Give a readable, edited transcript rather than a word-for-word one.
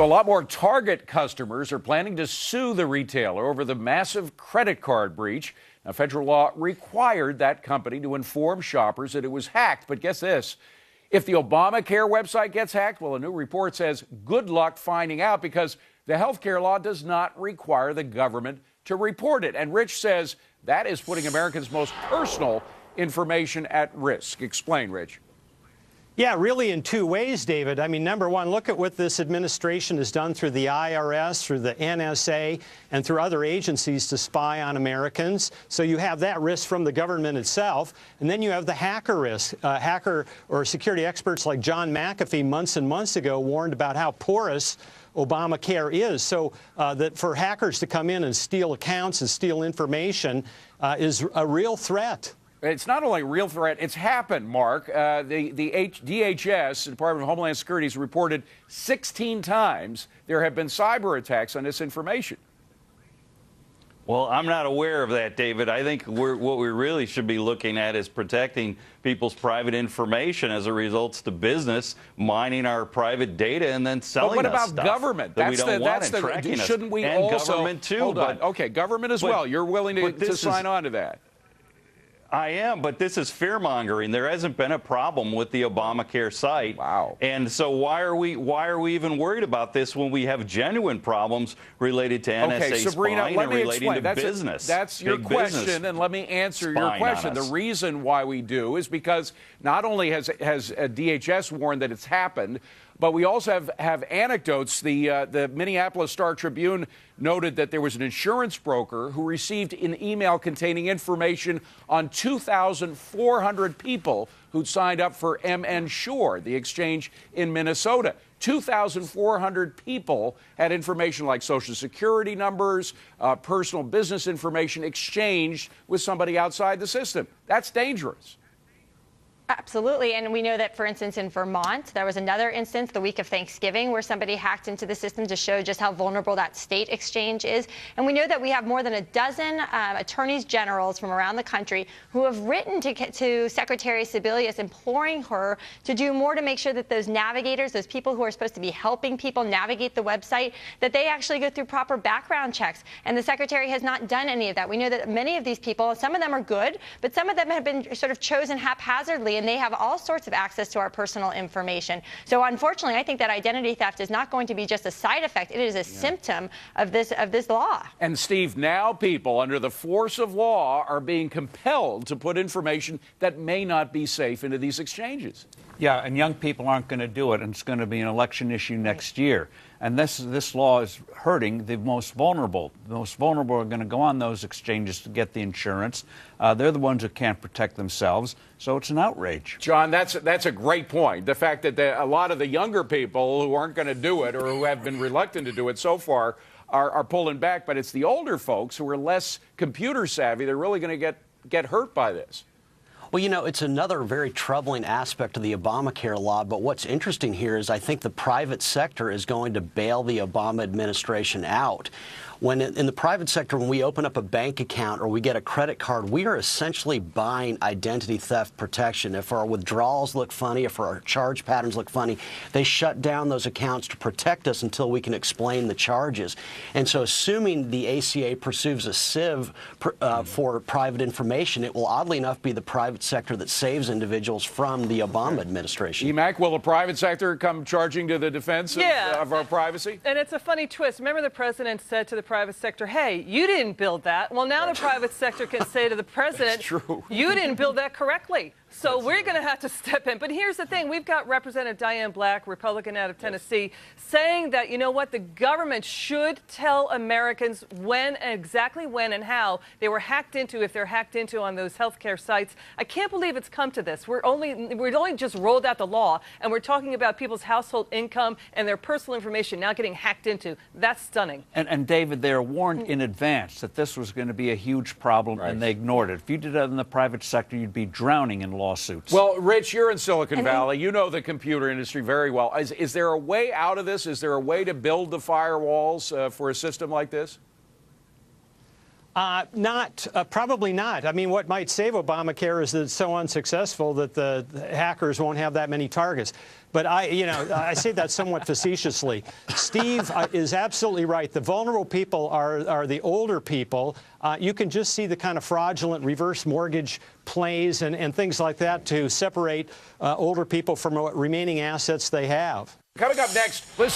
So a lot more Target customers are planning to sue the retailer over the massive credit card breach. Now, federal law required that company to inform shoppers that it was hacked. But guess this, if the Obamacare website gets hacked, well, a new report says good luck finding out because the healthcare law does not require the government to report it. And Rich says that is putting Americans' most personal information at risk. Explain, Rich. Yeah, really in two ways, David. I mean, number one, look at what this administration has done through the IRS, through the NSA, and through other agencies to spy on Americans. So you have that risk from the government itself. And then you have the hacker risk. Hacker or security experts like John McAfee months and months ago warned about how porous Obamacare is. So that for hackers to come in and steal accounts and steal information is a real threat. It's not only a real threat, it's happened, Mark. The DHS, the Department of Homeland Security, has reported 16 times there have been cyber attacks on this information. Well, I'm not aware of that, David. I think what we really should be looking at is protecting people's private information as it results to business mining our private data and then selling us stuff. But what about government? That we don't want and tracking us. Shouldn't we and also... government, too. Hold on. Okay, government as well. You're willing to sign on to that? I am, but this is fear-mongering. There hasn't been a problem with the Obamacare site. Wow. And so why are we even worried about this when we have genuine problems related to NSA Sabrina, spying and relating to business? That's your question, and let me answer your question. The reason why we do is because not only has DHS warned that it's happened, but we also have anecdotes. The Minneapolis Star-Tribune noted that there was an insurance broker who received an email containing information on 2,400 people who'd signed up for MN Sure, the exchange in Minnesota. 2,400 people had information like Social Security numbers, personal business information exchanged with somebody outside the system. That's dangerous. Absolutely. And we know that, for instance, in Vermont, there was another instance the week of Thanksgiving where somebody hacked into the system to show just how vulnerable that state exchange is. And we know that we have more than a dozen attorneys generals from around the country who have written to Secretary Sebelius imploring her to do more to make sure that those navigators, those people who are supposed to be helping people navigate the website, that they actually go through proper background checks. And the Secretary has not done any of that. We know that many of these people, some of them are good, but some of them have been sort of chosen haphazardly, and they have all sorts of access to our personal information. So unfortunately, I think that identity theft is not going to be just a side effect. It is a symptom of this law. And Steve, now people under the force of law are being compelled to put information that may not be safe into these exchanges. Yeah, and young people aren't going to do it, and it's going to be an election issue next year. And this law is hurting the most vulnerable. The most vulnerable are going to go on those exchanges to get the insurance. They're the ones who can't protect themselves, so it's an outrage. John, that's a great point. The fact that a lot of the younger people who aren't going to do it or who have been reluctant to do it so far are pulling back, but it's the older folks who are less computer savvy. They're really going to get hurt by this. Well, you know, it's another very troubling aspect of the Obamacare law, but what's interesting here is I think the private sector is going to bail the Obama administration out. When in the private sector, when we open up a bank account or we get a credit card, we are essentially buying identity theft protection. If our withdrawals look funny, if our charge patterns look funny, they shut down those accounts to protect us until we can explain the charges. And so assuming the ACA pursues a sieve for private information, it will oddly enough be the private sector that saves individuals from the Obama administration. EMAC, will the private sector come charging to the defense of our privacy? And it's a funny twist. Remember the president said to the private sector, hey, you didn't build that. Well, now the private sector can say to the president, you didn't build that correctly. So we're going to have to step in. But here's the thing. We've got Representative Diane Black, Republican out of Tennessee, saying that, you know what, the government should tell Americans exactly when and how they were hacked into, if they're hacked into on those healthcare sites. I can't believe it's come to this. We've only just rolled out the law, and we're talking about people's household income and their personal information now getting hacked into. That's stunning. And David, they were warned in advance that this was going to be a huge problem, and they ignored it. If you did that in the private sector, you'd be drowning in lawsuits. Well, Rich, you're in Silicon Valley. You know the computer industry very well. Is there a way out of this? Is there a way to build the firewalls for a system like this? Probably not. I mean, what might save Obamacare is that it's so unsuccessful that the hackers won't have that many targets. But I say that somewhat facetiously. Steve is absolutely right. The vulnerable people are the older people. You can just see the kind of fraudulent reverse mortgage plays and things like that to separate older people from what remaining assets they have. Coming up next, listen.